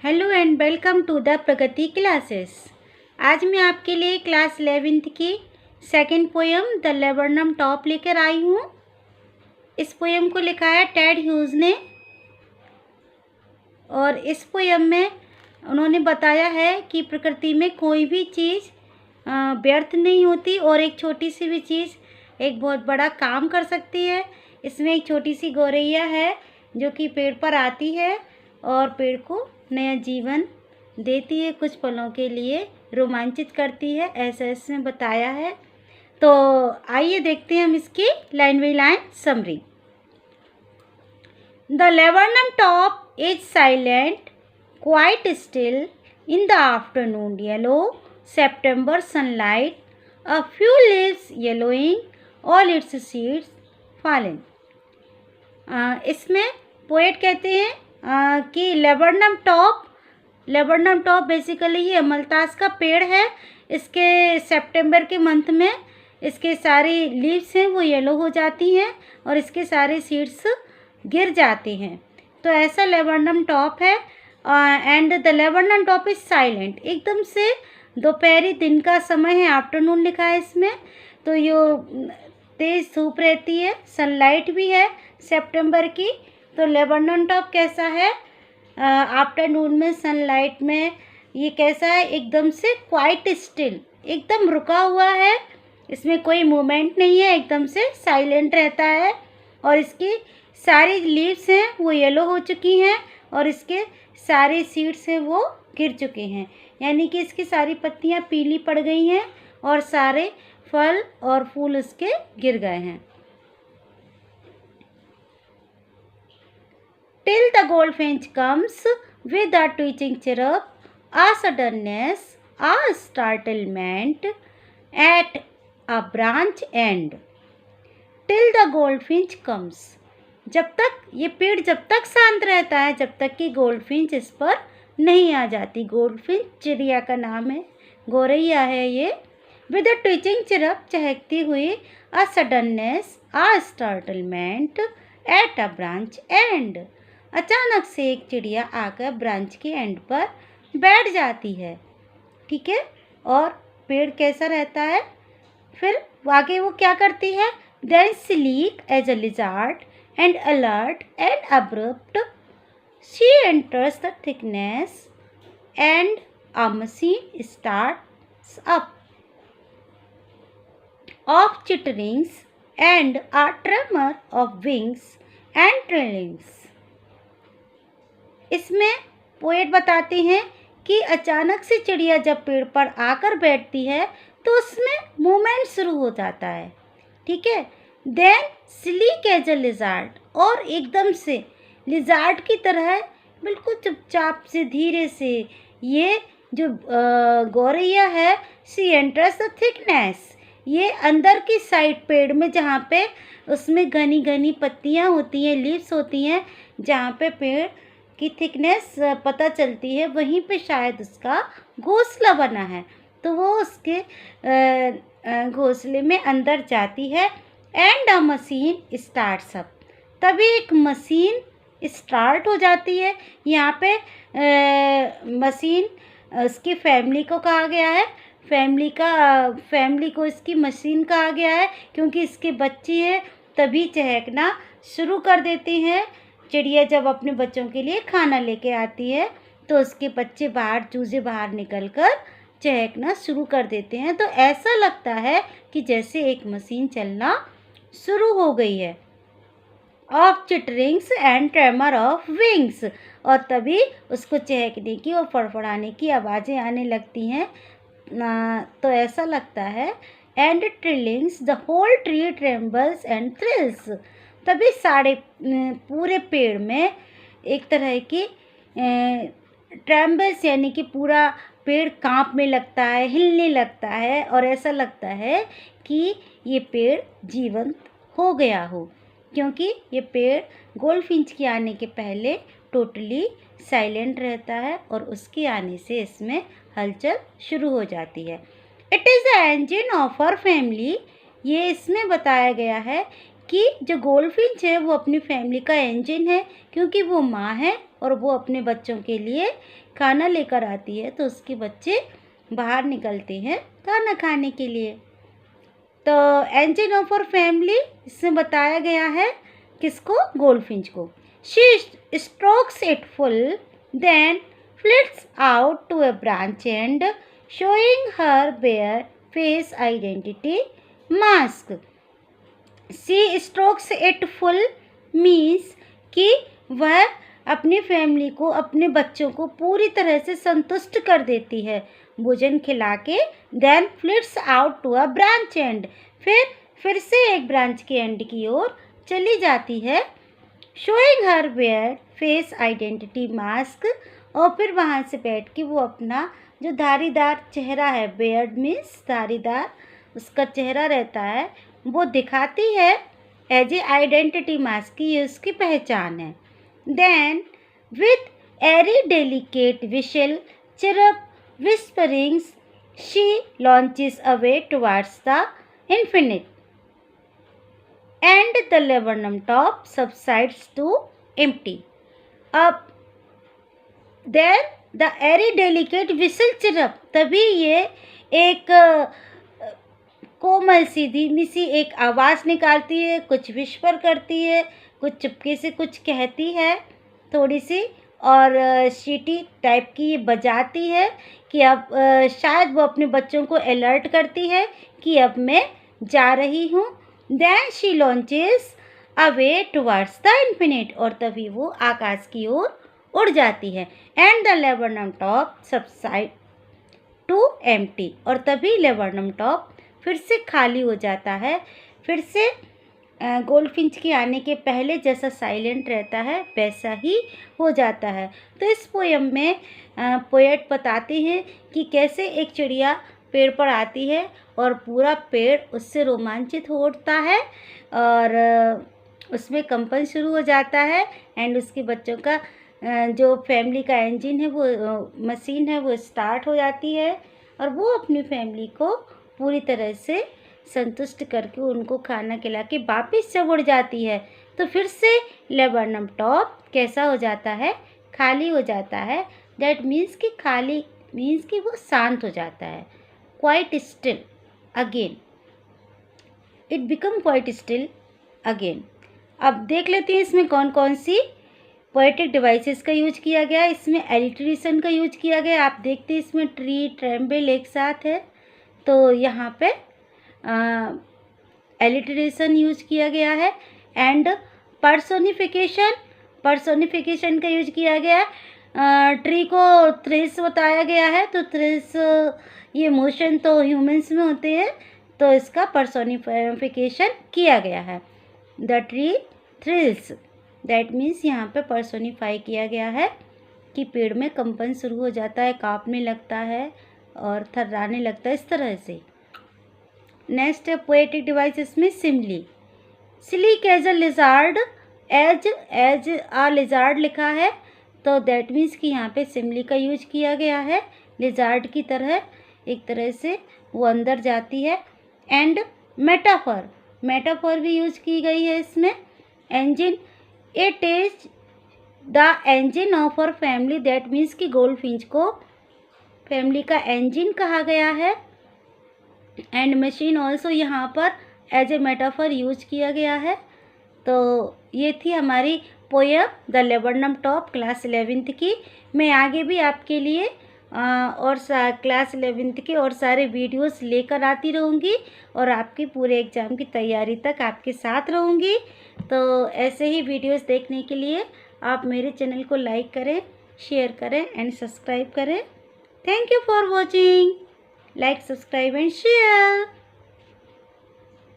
Hello and welcome to the Pragati classes. आज मैं आपके लिए क्लास 11th की second poem the laburnum top लेकर आई हूँ। इस पोएम को लिखा है टेड ह्यूज ने और इस पोएम में उन्होंने बताया है कि प्रकृति में कोई भी चीज़ व्यर्थ नहीं होती और एक छोटी सी भी चीज़ एक बहुत बड़ा काम कर सकती है। इसमें एक छोटी सी गौरैया है जो कि पेड़ पर आती है और पेड़ को नया जीवन देती है, कुछ पलों के लिए रोमांचित करती है, ऐसा इसमें बताया है। तो आइए देखते हैं हम इसकी line by line summary. The laburnum top is silent quite still in the afternoon yellow September sunlight, a few leaves yellowing, all its seeds fallen। इसमें पोएट कहते हैं कि लेबरनम टॉप बेसिकली ये अमलतास का पेड़ है। इसके सितंबर के मंथ में इसके सारी लीव्स हैं वो येलो हो जाती हैं और इसके सारे सीड्स गिर जाते हैं। तो ऐसा लेबरनम टॉप है। And the laburnum top is silent, एकदम से दोपहरी दिन का समय है, आफ्टरनून लिखा है इसमें। तो ये तेज़ धूप रहती है, सनलाइट भी है सितंबर की। तो लेबरनम टॉप कैसा है आफ्टरनून में सनलाइट में, ये कैसा है एकदम से क्वाइट स्टिल, एकदम रुका हुआ है, इसमें कोई मूवमेंट नहीं है, एकदम से साइलेंट रहता है। और इसकी सारी लीव्स हैं वो येलो हो चुकी हैं और इसके सारे सीड्स हैं वो गिर चुके हैं, यानी कि इसकी सारी पत्तियां पीली पड़ गई हैं और सारे फल और फूल उसके गिर गए हैं। Till the goldfinch comes with a twitching chirrup, a suddenness, a startlement at a branch end. Till the goldfinch comes, जब तक ये पेड़ जब तक शांत रहता है, जब तक कि गोल्डफिंच इस पर नहीं आ जाती। गोल्डफिंच चिड़िया का नाम है, गौरैया है ये। विद अ ट्विचिंग चिरप, चहकती हुई, a suddenness, a startlement at a branch and, अचानक से एक चिड़िया आकर ब्रांच के एंड पर बैठ जाती है। ठीक है, और पेड़ कैसा रहता है फिर आगे वो क्या करती है। Then sleek as a lizard and alert and abrupt, she enters the thickness and a machine starts up of chitterings and a tremor of wings and trailings। इसमें पोएट बताते हैं कि अचानक से चिड़िया जब पेड़ पर आकर बैठती है तो उसमें मूवमेंट शुरू हो जाता है। ठीक है, then sleek as a lizard, और एकदम से लिजार्ड की तरह बिल्कुल चुपचाप से धीरे से ये जो गौरैया है, सी एंटर्स द थिकनेस, ये अंदर की साइड पेड़ में जहाँ पे उसमें घनी घनी पत्तियाँ होती हैं, लीव्स होती हैं, जहाँ पे पेड़ की थिकनेस पता चलती है, वहीं पे शायद उसका घोंसला बना है। तो वो उसके घोंसले में अंदर जाती है। And a machine starts up, तभी एक मशीन स्टार्ट हो जाती है। यहाँ पे मशीन उसकी फैमिली को कहा गया है, फैमिली को इसकी मशीन कहा गया है, क्योंकि इसके बच्चे हैं तभी चहकना शुरू कर देते हैं। चिड़िया जब अपने बच्चों के लिए खाना लेके आती है तो उसके बच्चे चूजे बाहर निकल कर चहकना शुरू कर देते हैं। तो ऐसा लगता है कि जैसे एक मशीन चलना शुरू हो गई है। Of चिटरिंग्स and tremor of wings, और तभी उसको चहकने की और फड़फड़ाने की आवाज़ें आने लगती हैं। तो ऐसा लगता है। And trillings, the whole tree trembles and thrills, तभी सारे पूरे पेड़ में एक तरह की ट्रेम्बल्स, यानी कि पूरा पेड़ कांपने लगता है, हिलने लगता है और ऐसा लगता है कि ये पेड़ जीवंत हो गया हो, क्योंकि ये पेड़ गोल्डफिंच के आने के पहले टोटली साइलेंट रहता है और उसके आने से इसमें हलचल शुरू हो जाती है। It is the engine of our family, ये इसमें बताया गया है कि जो गोल्डफिंच है वो अपनी फैमिली का इंजन है, क्योंकि वो माँ है और वो अपने बच्चों के लिए खाना लेकर आती है, तो उसके बच्चे बाहर निकलते हैं खाना खाने के लिए। तो एंजिन ऑफ आवर फैमिली इसमें बताया गया है किसको? गोल्डफिंच को। She strokes it full then flits out to a branch and showing her bare face identity mask. She strokes it full means कि वह अपनी फैमिली को, अपने बच्चों को पूरी तरह से संतुष्ट कर देती है भोजन खिला के। Then flits out to a branch and, फिर से एक ब्रांच के एंड की ओर चली जाती है। Showing her bare face identity mask, और फिर वहाँ से बैठ के वो अपना जो धारीदार चेहरा है, बेयर्ड मीन्स धारीदार उसका चेहरा रहता है, वो दिखाती है एज ए आइडेंटिटी मास्क की ये उसकी पहचान है। Then with airy delicate whistle chirp whisperings she launches away towards the infinite and the laburnum top subsides to empty. अब then the airy delicate whistle chirp, तभी ये एक कोमल सी धीमी सी एक आवाज़ निकालती है, कुछ विस्पर करती है, कुछ चुपके से कुछ कहती है थोड़ी सी, और सीटी टाइप की ये बजाती है कि अब शायद वो अपने बच्चों को अलर्ट करती है कि अब मैं जा रही हूँ। Then she launches away towards the infinite, और तभी वो आकाश की ओर उड़ जाती है। And the laburnum top subside to empty, और तभी लेबरनम टॉप फिर से खाली हो जाता है। फिर से गोल्डफिंच के आने के पहले जैसा साइलेंट रहता है वैसा ही हो जाता है। तो इस पोयम में पोएट बताते हैं कि कैसे एक चिड़िया पेड़ पर आती है और पूरा पेड़ उससे रोमांचित हो उठता है और उसमें कंपन शुरू हो जाता है, एंड उसके बच्चों का जो फैमिली का इंजन है, वो मशीन है, वो स्टार्ट हो जाती है और वो अपनी फैमिली को पूरी तरह से संतुष्ट करके उनको खाना खिला के वापस जब उड़ जाती है, तो फिर से लेबरनम टॉप कैसा हो जाता है? खाली हो जाता है। दैट मीन्स कि खाली मीन्स कि वो शांत हो जाता है। Quite still again, it become quite still again. अब देख लेते हैं इसमें कौन कौन सी पोएटिक डिवाइसेस का यूज किया गया है। इसमें एलिट्रेशन का यूज किया गया है। आप देखते हैं इसमें ट्री ट्रेम्बल एक साथ है, तो यहाँ पे एलिट्रेशन यूज किया गया है। एंड पर्सोनिफिकेशन का यूज किया गया है। ट्री को थ्रिल्स बताया गया है, तो थ्रिल्स ये मोशन तो ह्यूमंस में होते हैं, तो इसका पर्सोनिफिकेशन किया गया है। The tree thrills, that means यहाँ पे पर्सोनिफाई किया गया है कि पेड़ में कंपन शुरू हो जाता है, कांपने लगता है और थर्राने लगता है, इस तरह से। नेक्स्ट है पोएटिक डिवाइसेस में simile. Sleek as a lizard, as a lizard लिखा है, तो दैट मीन्स कि यहाँ पे सिमली का यूज किया गया है। लिजार्ड की तरह एक तरह से वो अंदर जाती है। एंड मेटाफर भी यूज की गई है इसमें। Engine, it is the engine of our family, that means कि गोल्डफिंच को फैमिली का इंजन कहा गया है। एंड मशीन ऑल्सो यहाँ पर एज ए मेटाफर यूज किया गया है। तो ये थी हमारी poem the laburnum top class 11th की। मैं आगे भी आपके लिए और क्लास 11th के और सारे वीडियोस लेकर आती रहूँगी और आपके पूरे एग्ज़ाम की तैयारी तक आपके साथ रहूँगी। तो ऐसे ही वीडियोस देखने के लिए आप मेरे चैनल को लाइक करें, शेयर करें एंड सब्सक्राइब करें। Thank you for watching. Like, subscribe and share.